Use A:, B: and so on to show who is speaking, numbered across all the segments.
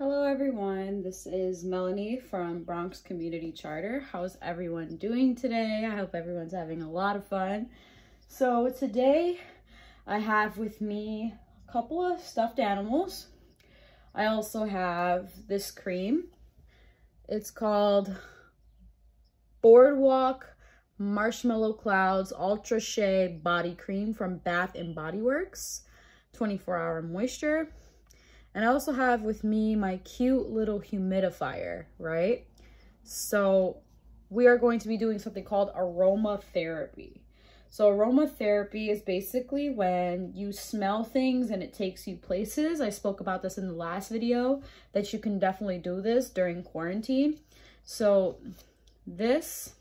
A: Hello everyone, this is Melanie from Bronx Community Charter. How's everyone doing today? I hope everyone's having a lot of fun. So today I have with me a couple of stuffed animals. I also have this cream. It's called Boardwalk Marshmallow Clouds Ultra Shea Body Cream from Bath & Body Works, 24-hour moisture. And I also have with me my cute little humidifier, right? So we are going to be doing something called aromatherapy. So aromatherapy is basically when you smell things and it takes you places. I spoke about this in the last video, that you can definitely do this during quarantine. So this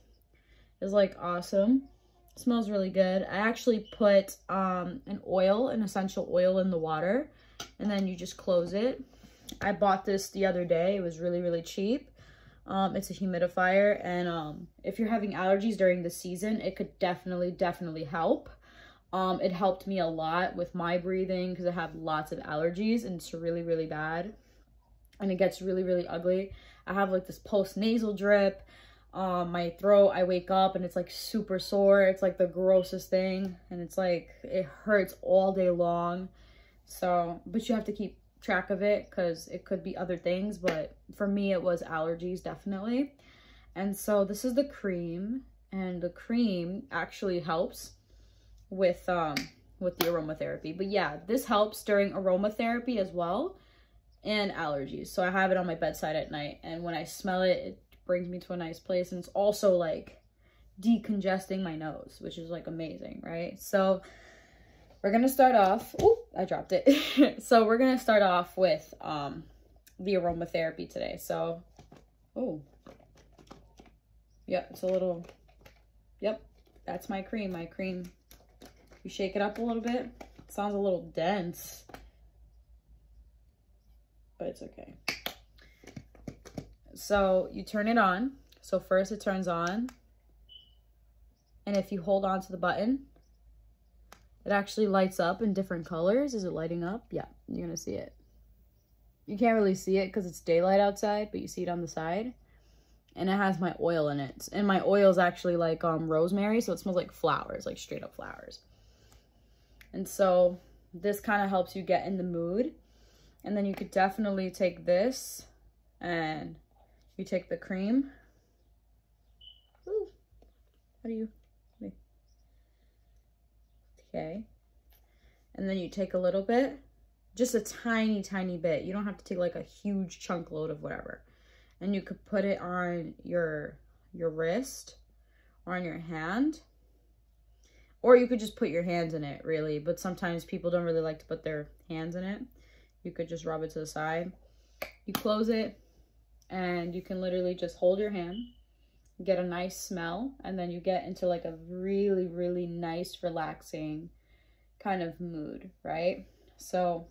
A: is like awesome. It smells really good. I actually put an essential oil in the water, and then you just close it. I bought this the other day. It was really, really cheap. It's a humidifier, and if you're having allergies during the season, it could definitely help. It helped me a lot with my breathing because I have lots of allergies and it's really, really bad. And it gets really, really ugly. I have like this post-nasal drip. My throat, I wake up and it's like super sore. It's like the grossest thing, and it's like it hurts all day long. So, but you have to keep track of it because it could be other things, but for me it was allergies, definitely. And so this is the cream, and the cream actually helps with the aromatherapy. But yeah, this helps during aromatherapy as well, and allergies. So I have it on my bedside at night, and when I smell it, it brings me to a nice place, and it's also like decongesting my nose, which is like amazing, right? So we're gonna start off, oh, I dropped it. So we're gonna start off with the aromatherapy today. So, oh, yeah, it's a little, yep, that's my cream. My cream, you shake it up a little bit. It sounds a little dense, but it's okay. So you turn it on. So first it turns on, and if you hold on to the button, it actually lights up in different colors. Is it lighting up? Yeah, you're gonna see it. You can't really see it because it's daylight outside, but you see it on the side. And it has my oil in it. And my oil is actually like rosemary, so it smells like flowers, like straight up flowers. And so this kind of helps you get in the mood. And then you could definitely take this and you take the cream. Ooh, how do you... Okay, and then you take a little bit, just a tiny bit. You don't have to take like a huge chunk load of whatever. And you could put it on your wrist or on your hand, or you could just put your hands in it, really. But sometimes people don't really like to put their hands in it. You could just rub it to the side. You close it, and you can literally just hold your hand, get a nice smell, and then you get into like a really, really nice, relaxing kind of mood, right? So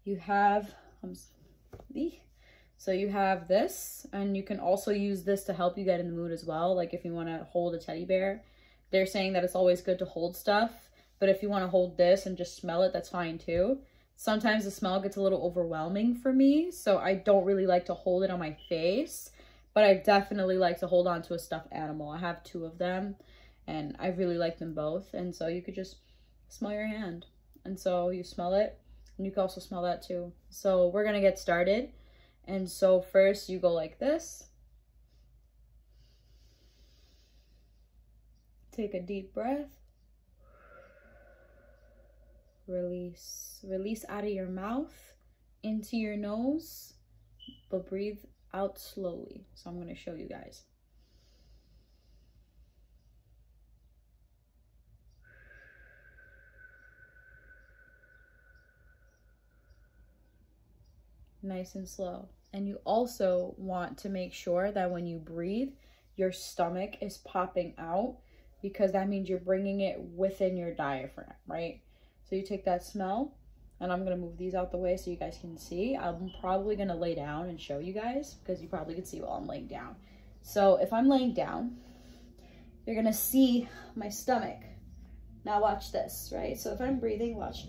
A: you have this, and you can also use this to help you get in the mood as well. Like if you want to hold a teddy bear, they're saying that it's always good to hold stuff, but if you want to hold this and just smell it, that's fine too. Sometimes the smell gets a little overwhelming for me, so I don't really like to hold it on my face. But I definitely like to hold on to a stuffed animal. I have 2 of them, and I really like them both. And so you could just smell your hand. And so you smell it, and you can also smell that too. So we're gonna get started. And so first you go like this. Take a deep breath. Release. Release out of your mouth, into your nose, but breathe out slowly. So I'm going to show you guys. Nice and slow. And you also want to make sure that when you breathe, your stomach is popping out, because that means you're bringing it within your diaphragm, right? So you take that smell, and I'm going to move these out the way so you guys can see. I'm probably going to lay down and show you guys, because you probably can see while I'm laying down. So if I'm laying down, you're going to see my stomach. Now watch this, right? So if I'm breathing, watch.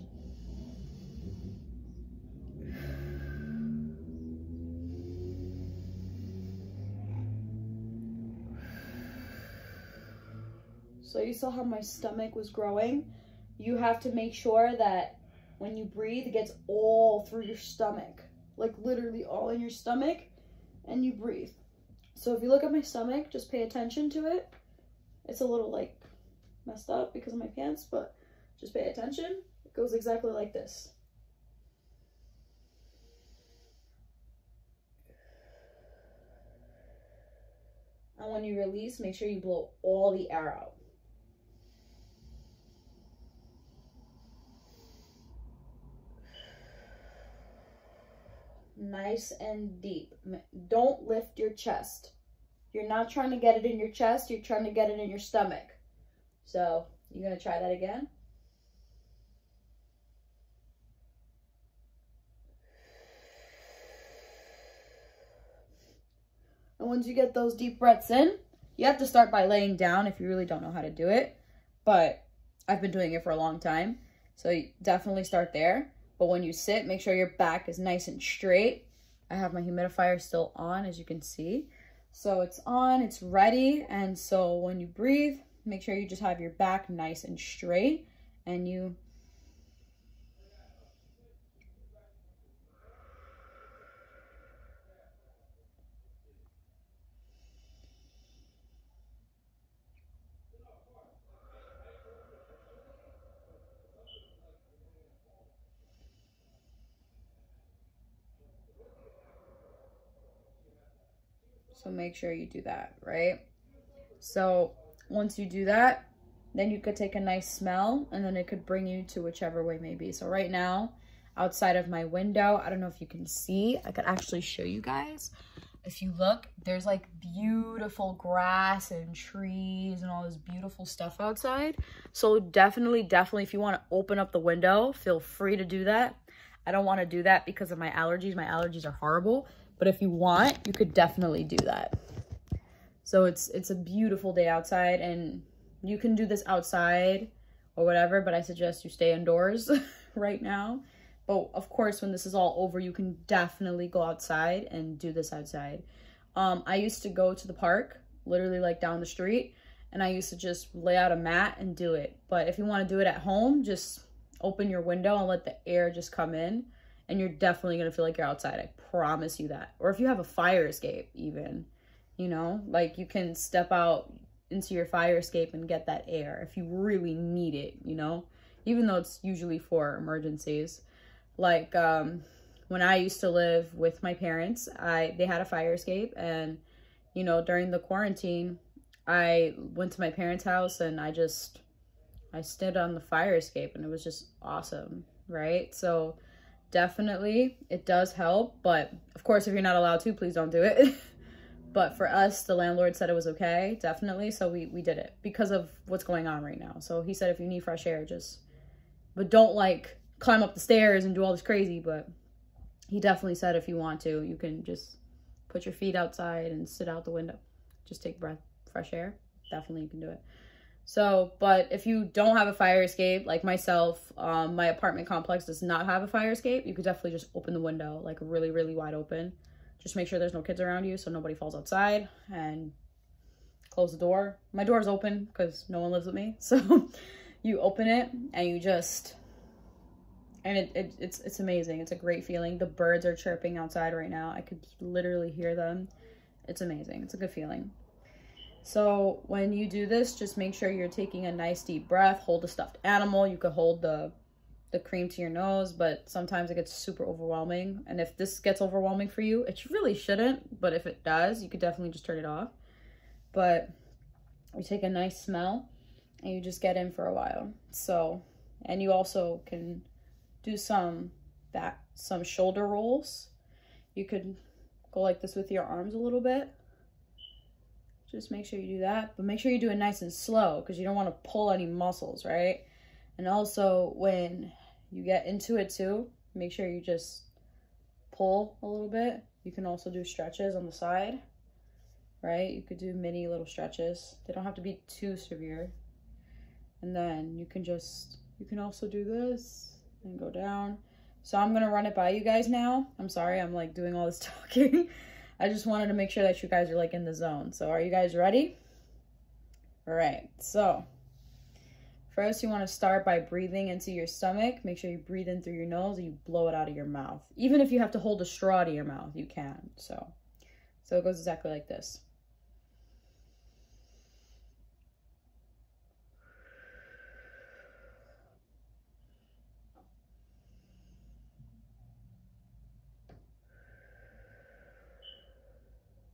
A: So you saw how my stomach was growing. You have to make sure that when you breathe, it gets all through your stomach, like literally all in your stomach, and you breathe. So if you look at my stomach, just pay attention to it. It's a little like messed up because of my pants, but just pay attention. It goes exactly like this. And when you release, make sure you blow all the air out. Nice and deep. Don't lift your chest. You're not trying to get it in your chest, you're trying to get it in your stomach. So, you're going to try that again. And once you get those deep breaths in, you have to start by laying down if you really don't know how to do it. But I've been doing it for a long time, so you definitely start there. But when you sit, make sure your back is nice and straight. I have my humidifier still on, as you can see. So it's on, it's ready. And so when you breathe, make sure you just have your back nice and straight. And you so make sure you do that, right? So once you do that, then you could take a nice smell and then it could bring you to whichever way may be. So right now, outside of my window, I don't know if you can see, I could actually show you guys. If you look, there's like beautiful grass and trees and all this beautiful stuff outside. So definitely, if you want to open up the window, feel free to do that. I don't want to do that because of my allergies. My allergies are horrible. But if you want, you could definitely do that. So it's a beautiful day outside, and you can do this outside or whatever, but I suggest you stay indoors right now. But of course, when this is all over, you can definitely go outside and do this outside. I used to go to the park, literally like down the street, and I used to just lay out a mat and do it. But if you want to do it at home, just open your window and let the air just come in. And you're definitely going to feel like you're outside. I promise you that. Or if you have a fire escape even, you know, like you can step out into your fire escape and get that air if you really need it, you know, even though it's usually for emergencies. Like when I used to live with my parents, they had a fire escape, and, you know, during the quarantine, I went to my parents' house and I stood on the fire escape, and it was just awesome, right? So definitely, it does help, but of course, if you're not allowed to, please don't do it. But for us, the landlord said it was okay, definitely, so we did it because of what's going on right now. So he said if you need fresh air, but don't like climb up the stairs and do all this crazy, but he definitely said if you want to, you can just put your feet outside and sit out the window. Just take fresh air. Definitely you can do it. So, but if you don't have a fire escape, like myself, my apartment complex does not have a fire escape. You could definitely just open the window, like really, really wide open. Just make sure there's no kids around you so nobody falls outside, and close the door. My door's open because no one lives with me. So you open it and you just, and it's amazing. It's a great feeling. The birds are chirping outside right now. I could literally hear them. It's amazing. It's a good feeling. So when you do this, just make sure you're taking a nice deep breath. Hold the stuffed animal. You could hold the cream to your nose, but sometimes it gets super overwhelming. And if this gets overwhelming for you, it really shouldn't. But if it does, you could definitely just turn it off. But you take a nice smell and you just get in for a while. So, and you also can do some shoulder rolls. You could go like this with your arms a little bit. Just make sure you do that, but make sure you do it nice and slow because you don't want to pull any muscles, right? And also when you get into it too, make sure you just pull a little bit. You can also do stretches on the side, right? You could do mini little stretches. They don't have to be too severe. And then you can also do this and go down. So I'm going to run it by you guys now. I'm sorry, I'm like doing all this talking. I just wanted to make sure that you guys are like in the zone. So are you guys ready? All right, so First, you want to start by breathing into your stomach. Make sure you breathe in through your nose and you blow it out of your mouth. Even if you have to hold a straw to your mouth, you can. So it goes exactly like this.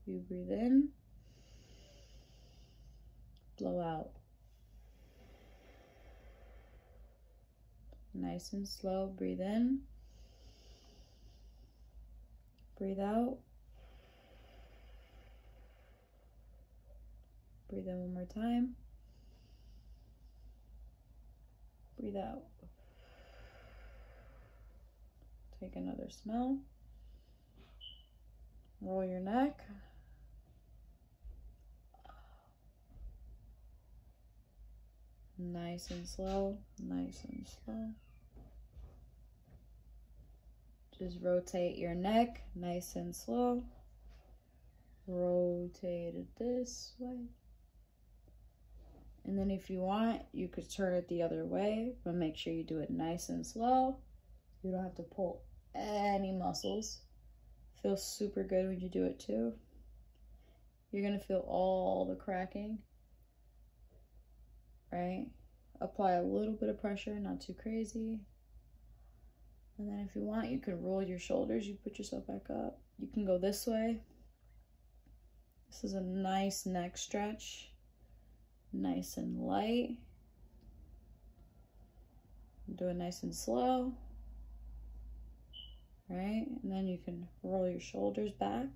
A: You breathe in, blow out. Nice and slow, breathe in, breathe out. Breathe in one more time. Breathe out. Take another smell. Roll your neck. Nice and slow, nice and slow. Just rotate your neck, nice and slow. Rotate it this way. And then if you want, you could turn it the other way, but make sure you do it nice and slow. You don't have to pull any muscles. Feels super good when you do it too. You're gonna feel all the cracking, right? Apply a little bit of pressure, not too crazy. And then if you want, you can roll your shoulders. You put yourself back up. You can go this way. This is a nice neck stretch. Nice and light. Do it nice and slow. Right? And then you can roll your shoulders back.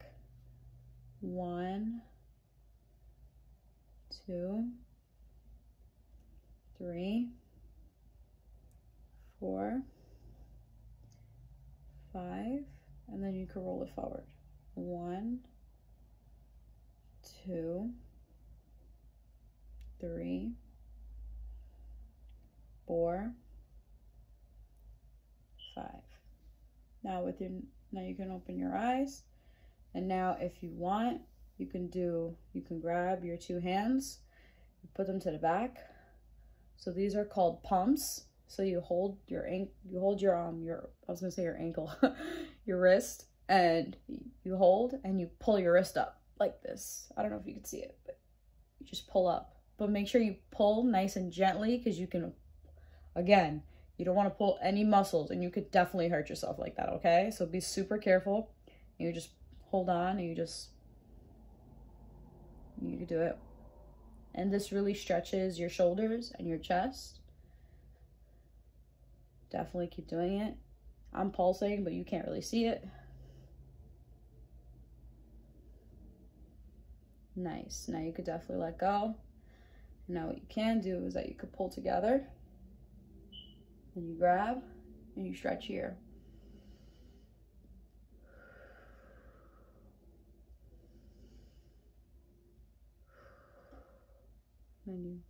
A: 1, 2, 3, 4, 5, and then you can roll it forward. 1, 2, 3, 4, 5. Now you can open your eyes, and now if you want, you can grab your 2 hands, you put them to the back. So these are called pumps. So you hold your I was gonna say your ankle, your wrist, and you hold and you pull your wrist up like this. I don't know if you can see it, but you just pull up. But make sure you pull nice and gently, because you can, again, you don't want to pull any muscles and you could definitely hurt yourself like that, okay? So be super careful. You just hold on and you can do it. And this really stretches your shoulders and your chest. Definitely keep doing it. I'm pulsating, but you can't really see it. Nice. Now you could definitely let go. Now what you can do is that you could pull together. And you grab and you stretch here. Then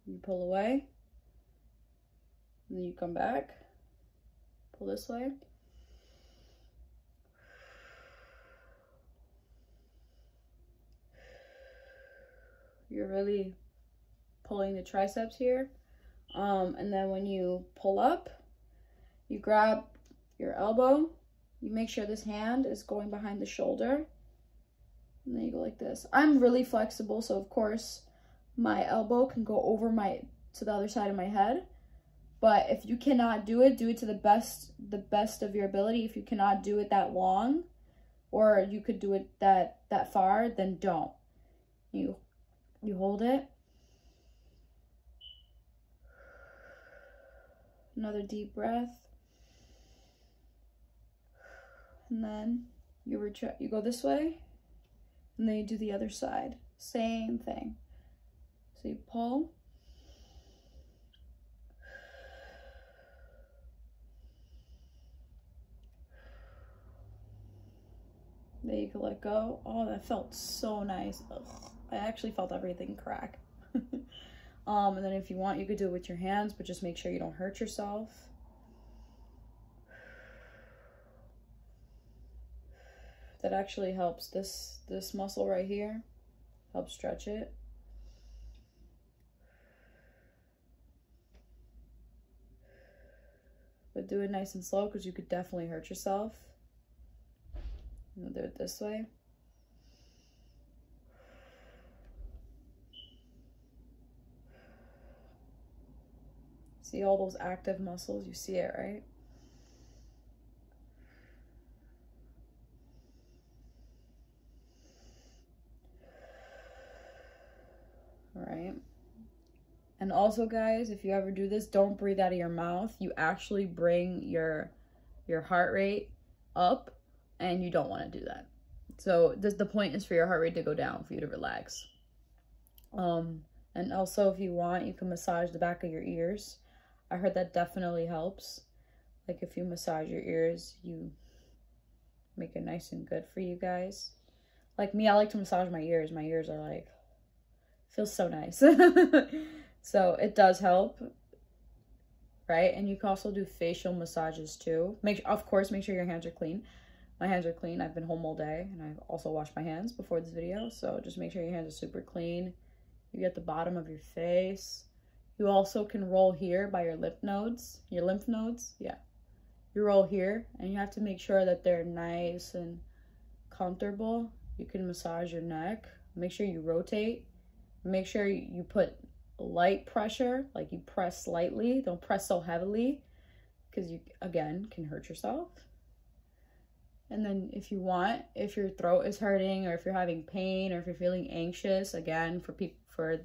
A: you pull away. And then you come back. Pull this way. You're really pulling the triceps here. And then when you pull up, you grab your elbow. You make sure this hand is going behind the shoulder. And then you go like this. I'm really flexible, so of course my elbow can go over to the other side of my head. But if you cannot do it to the best of your ability. If you cannot do it that long, or you could do it that far, then don't. You hold it. Another deep breath. And then you go this way, and then you do the other side. Same thing. So you pull. Then you can let go. Oh, that felt so nice. Ugh. I actually felt everything crack. And then if you want, you could do it with your hands, but just make sure you don't hurt yourself. That actually helps. This muscle right here helps stretch it. do it nice and slow because you could definitely hurt yourself. I'm gonna do it this way. See all those active muscles? You see it, right? All right. And also, guys, if you ever do this, don't breathe out of your mouth. You actually bring your heart rate up, and you don't want to do that. So the point is for your heart rate to go down, for you to relax. And also, if you want, you can massage the back of your ears. I heard that definitely helps. Like if you massage your ears, you make it nice and good for you guys. Like me, I like to massage my ears. My ears are like, feels so nice. So it does help, right? And you can also do facial massages too. Of course, make sure your hands are clean. My hands are clean. I've been home all day, and I've also washed my hands before this video. So just make sure your hands are super clean. You get the bottom of your face. You also can roll here by your lymph nodes. Yeah. You roll here, and you have to make sure that they're nice and comfortable. You can massage your neck. Make sure you rotate. Make sure you put light pressure, like you press lightly. Don't press so heavily because you, again, can hurt yourself. And then if you want, if your throat is hurting or if you're having pain or if you're feeling anxious, again, for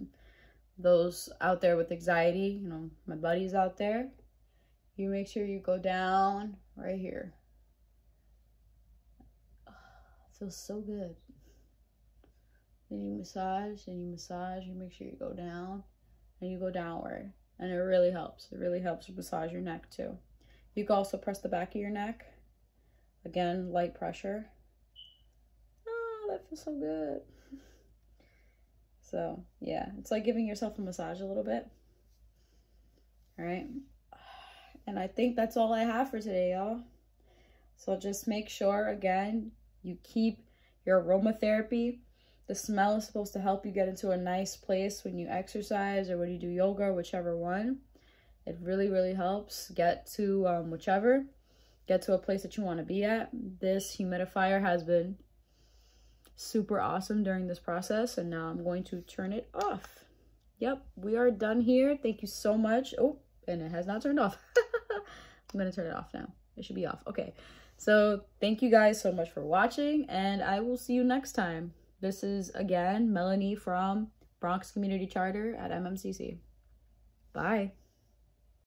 A: those out there with anxiety, you know, my buddies out there, you make sure you go down right here. Oh, it feels so good. Then you massage and you massage, you make sure you go down and you go downward. And it really helps. It really helps to massage your neck too. You can also press the back of your neck. Again, light pressure. Oh, that feels so good. So, yeah, it's like giving yourself a massage a little bit. All right. And I think that's all I have for today, y'all. So just make sure, again, you keep your aromatherapy. The smell is supposed to help you get into a nice place when you exercise or when you do yoga, whichever one. It really, really helps. Get to get to a place that you want to be at. This humidifier has been super awesome during this process, and now I'm going to turn it off. Yep, we are done here. Thank you so much. Oh, and it has not turned off. I'm going to turn it off now. It should be off. Okay, so thank you guys so much for watching, and I will see you next time. This is, again, Melanie from Bronx Community Charter at MMCC. Bye.